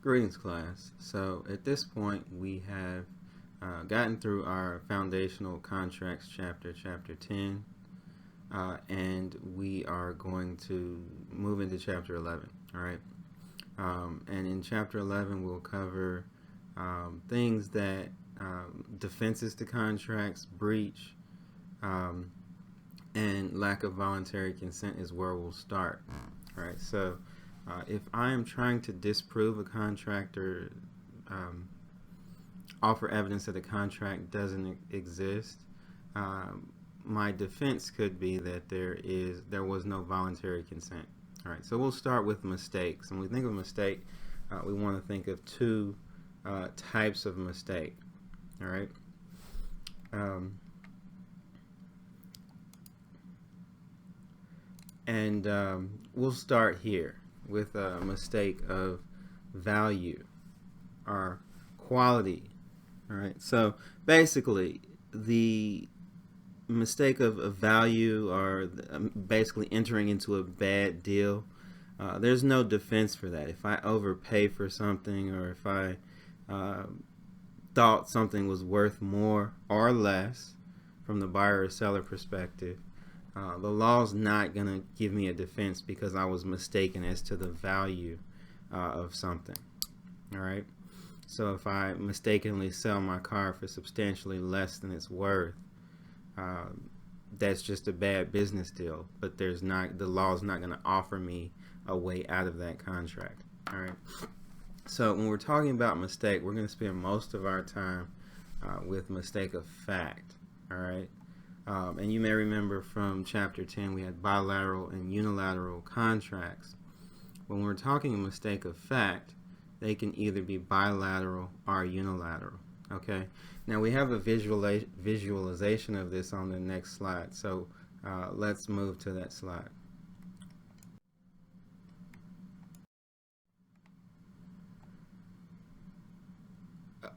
Greetings, class. So at this point, we have gotten through our foundational contracts chapter 10, and we are going to move into chapter 11. All right. And in chapter 11, we'll cover things that defenses to contracts, breach, and lack of voluntary consent is where we'll start. All right. So if I am trying to disprove a contract or offer evidence that a contract doesn't exist, my defense could be that there was no voluntary consent. All right, so we'll start with mistakes. When we think of a mistake, we want to think of two types of mistake. All right. We'll start here with a mistake of value or quality. All right, so basically the mistake of value or basically entering into a bad deal, there's no defense for that. If I overpay for something, or if I thought something was worth more or less from the buyer or seller perspective, the law's not going to give me a defense because I was mistaken as to the value of something. All right. So if I mistakenly sell my car for substantially less than it's worth, that's just a bad business deal. But the law's not going to offer me a way out of that contract. All right. So when we're talking about mistake, we're going to spend most of our time with mistake of fact. All right. And you may remember from chapter 10, we had bilateral and unilateral contracts. When we're talking a mistake of fact, they can either be bilateral or unilateral. Okay. Now we have a visualization of this on the next slide. So let's move to that slide.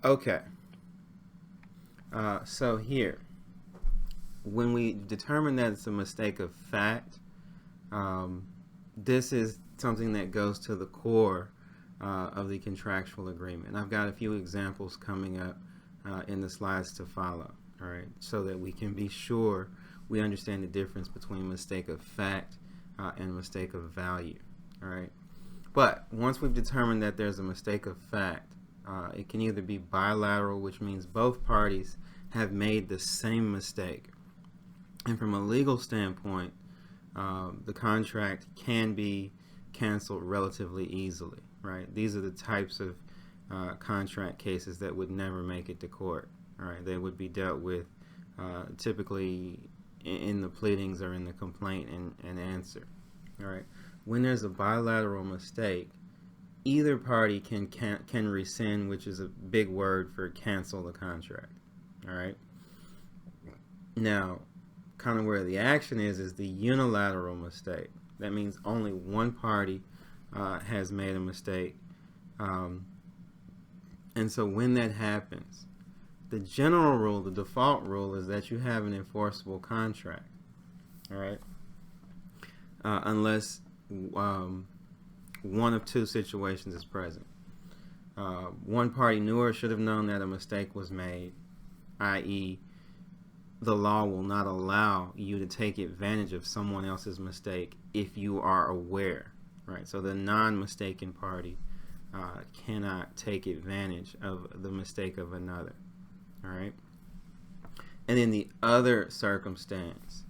Okay. So here, when we determine that it's a mistake of fact, this is something that goes to the core of the contractual agreement. And I've got a few examples coming up in the slides to follow, all right, so that we can be sure we understand the difference between mistake of fact and mistake of value, all right. But once we've determined that there's a mistake of fact, it can either be bilateral, which means both parties have made the same mistake. And from a legal standpoint, the contract can be canceled relatively easily, right? These are the types of contract cases that would never make it to court, all right? They would be dealt with typically in the pleadings or in the complaint and answer, all right? When there's a bilateral mistake, either party can rescind, which is a big word for cancel the contract, all right? Now, kind of where the action is the unilateral mistake. That means only one party has made a mistake. And so when that happens, the general rule, the default rule, is that you have an enforceable contract, all right? Unless one of two situations is present. One party knew or should have known that a mistake was made, i.e., the law will not allow you to take advantage of someone else's mistake if you are aware, right? So the non-mistaken party cannot take advantage of the mistake of another, all right? And then the other circumstance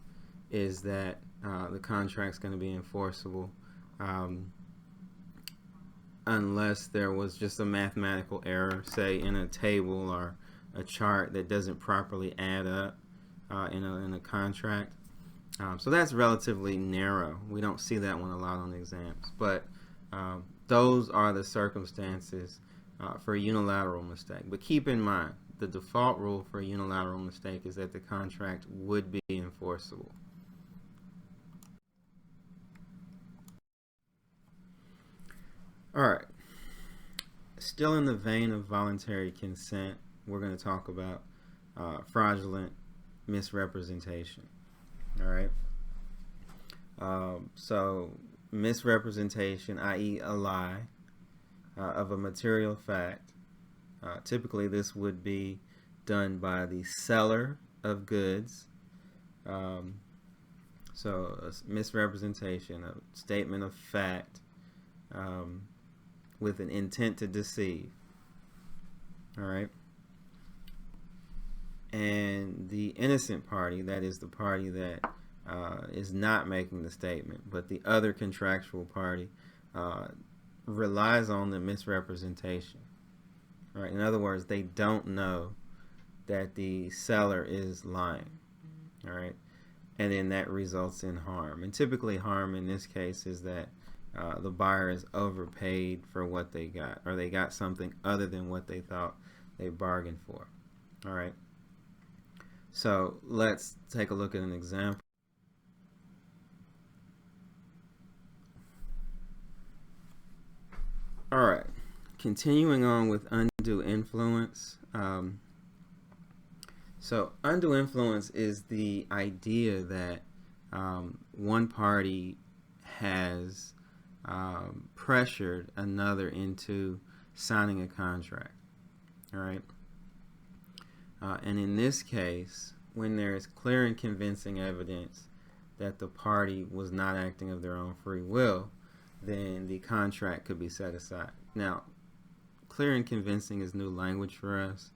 is that the contract's going to be enforceable unless there was just a mathematical error, say in a table or a chart that doesn't properly add up in a contract. So that's relatively narrow. We don't see that one a lot on exams, but those are the circumstances for a unilateral mistake. But keep in mind, the default rule for a unilateral mistake is that the contract would be enforceable. All right. Still in the vein of voluntary consent, we're going to talk about fraudulent misrepresentation. All right. So misrepresentation, i.e. a lie, of a material fact. Typically, this would be done by the seller of goods. So a misrepresentation, a statement of fact with an intent to deceive. All right. And the innocent party, that is the party that is not making the statement, but the other contractual party relies on the misrepresentation. Right? In other words, they don't know that the seller is lying. All right, and then that results in harm. And typically, harm in this case is that the buyer is overpaid for what they got, or they got something other than what they thought they bargained for. All right. So let's take a look at an example. All right, continuing on with undue influence. So undue influence is the idea that one party has pressured another into signing a contract. All right. And in this case, when there is clear and convincing evidence that the party was not acting of their own free will, then the contract could be set aside. Now, clear and convincing is new language for us.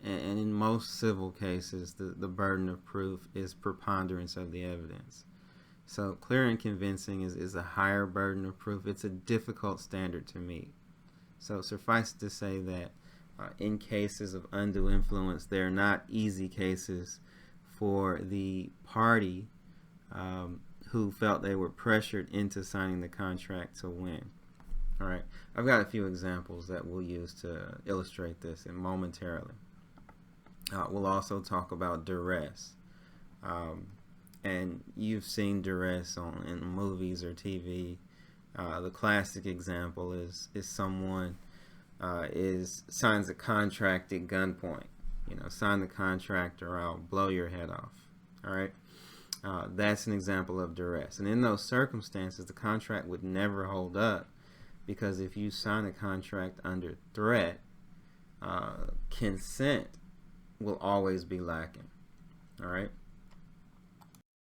And in most civil cases, the burden of proof is preponderance of the evidence. So clear and convincing is a higher burden of proof. It's a difficult standard to meet. So suffice to say that in cases of undue influence, they're not easy cases for the party who felt they were pressured into signing the contract to win. All right, I've got a few examples that we'll use to illustrate this and momentarily. We'll also talk about duress. And you've seen duress in movies or TV. The classic example is someone signs a contract at gunpoint. Sign the contract or I'll blow your head off. All right. That's an example of duress. And in those circumstances, the contract would never hold up, because if you sign a contract under threat, consent will always be lacking. All right.